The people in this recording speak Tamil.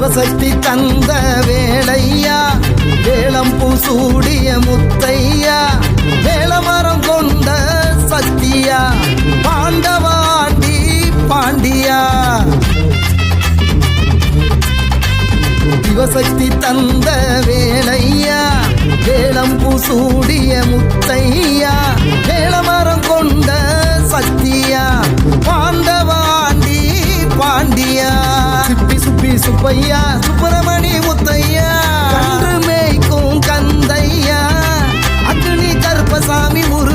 சிவசக்தி தந்த வேலையா வேளம்பூ சூடிய முத்தையா வேளமரம் கொண்ட சக்தியா பாண்டவாண்டி பாண்டியா சிவசக்தி தந்த வேலையா வேளம்பூ சூடிய முத்தையா வேளமரம் கொண்ட சக்தியா பாண்டவாண்டி பாண்டியா சுப்பி சுப்பி சுப்பையா சுப்பிரமணி முத்தையா கன்று மேய்க்கும் கந்தையா அக்னி கருப்பசாமி முரு